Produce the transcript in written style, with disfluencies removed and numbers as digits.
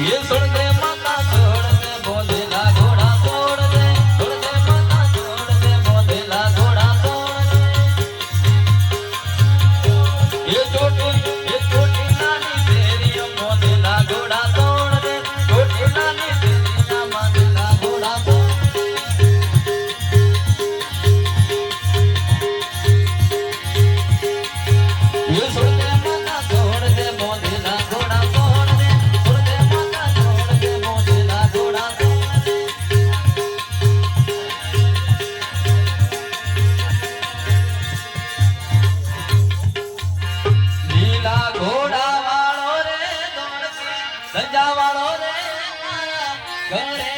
ये छोड़ दे माता छोड़ दे बोलेला घोड़ा छोड़ दे माता छोड़ दे बोलेला घोड़ा छोड़ दे ये छोटी नानी तेरी बोलेला घोड़ा छोड़ दे छोटी नानी तेरी ना बोलेला घोड़ा छोड़ दे ये छोड़ दे माता छोड़ दे बोलेला घोड़ा छोड़ दे घोड़ा वालो रे दौड़ के सजा वालो रे घरे